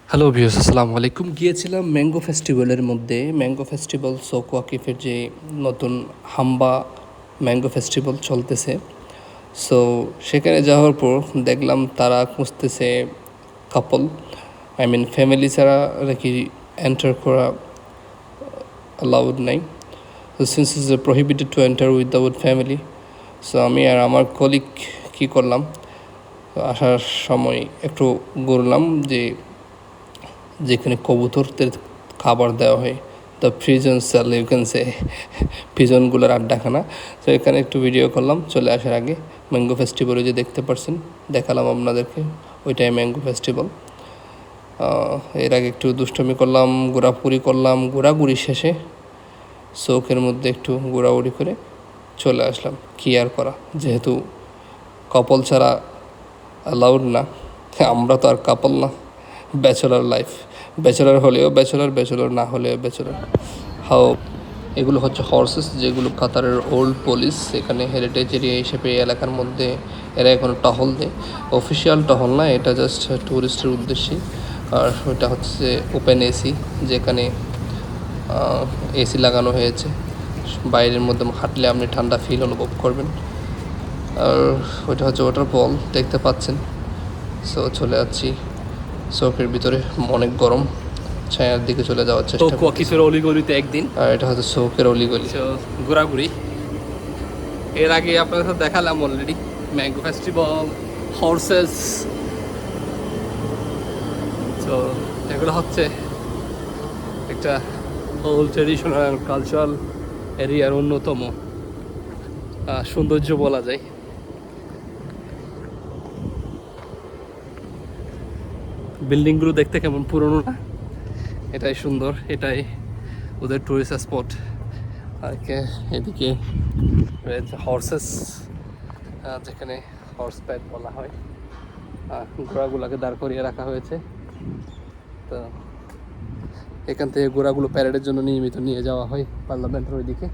Hello viewers, আসসালামু আলাইকুম। গিয়েছিলাম ম্যাঙ্গো ফেস্টিভ্যালের মধ্যে। ম্যাঙ্গো ফেস্টিভ্যাল সোক ওয়াকিফের যে নতুন হাম্বা ম্যাঙ্গো ফেস্টিভ্যাল চলতেছে। সো সেখানে যাওয়ার পর দেখলাম তারা খুঁজতেছে কাপল, আই মিন ফ্যামিলি ছাড়া নাকি এন্টার করা অ্যালাউড নাই। So since is prohibited to enter without family, so আমি আর আমার কলিগ কী করলাম, আসার সময় একটু ঘুরলাম যে যেখানে কবুতরদের খাবার দেওয়া হয়, the prison cell you can say, পিজনগুলোর আড্ডাখানা। তো এখানে একটু ভিডিও করলাম চলে আসার আগে। ম্যাঙ্গো ফেস্টিভ্যালে যে দেখতে পারছেন, দেখালাম আপনাদেরকে, ওইটাই ম্যাঙ্গো ফেস্টিভ্যাল। এর আগে একটু দুষ্টমি করলাম, ঘোরাঘুরি শেষে চৌকের মধ্যে একটু ঘোরাঘুরি করে চলে আসলাম। কী আর করা, যেহেতু কাপল ছাড়া অ্যালাউড না, আমরা তো আর কাপল না। ব্যাচেলার লাইফ, ব্যাচেলার হলেও ব্যাচেলার, ব্যাচেলার না হলেও ব্যাচেলার। হাও এগুলো হচ্ছে হর্সেস, যেগুলো কাতারের ওল্ড পুলিশ এখানে হেরিটেজ এরিয়া হিসেবে এই এলাকার মধ্যে এরা এখনও টহল দেয়। অফিসিয়াল টহল না, এটা জাস্ট ট্যুরিস্টের উদ্দেশ্যে। আর ওইটা হচ্ছে ওপেন এসি, যেখানে এসি লাগানো হয়েছে। বাইরের মধ্যে হাঁটলে আপনি ঠান্ডা ফিল অনুভব করবেন। আর ওইটা হচ্ছে ওয়াটারফল, দেখতে পাচ্ছেন। সো চলে যাচ্ছি চৌকের ভিতরে, অনেক গরম, ছায়ার দিকে চলে যাওয়ার চেষ্টা করছি। ওয়াকিফের অলিগলিতে একদিন আর এটা হচ্ছে চৌকের অলিগলি। ঘোরাঘুরি। এর আগে আপনাদের সাথে দেখালাম অলরেডি ম্যাঙ্গো ফেস্টিভ্যাল, হর্সেস। তো এগুলো হচ্ছে একটা ওল্ড ট্রেডিশনাল কালচারাল এরিয়ার অন্যতম সৌন্দর্য বলা যায়। বিল্ডিংগুলো দেখতে কেমন পুরনো না, এটাই সুন্দর, এটাই ওদের টুরিস্ট স্পট। আর এদিকে রয়েছে হর্সেস, যেখানে হর্স প্যাড বলা হয়। ঘোড়াগুলোকে দাঁড় করিয়ে রাখা হয়েছে। তো এখান থেকে ঘোড়াগুলো প্যারেডের জন্য নিয়মিত নিয়ে যাওয়া হয় পার্লামেন্টের ওইদিকে।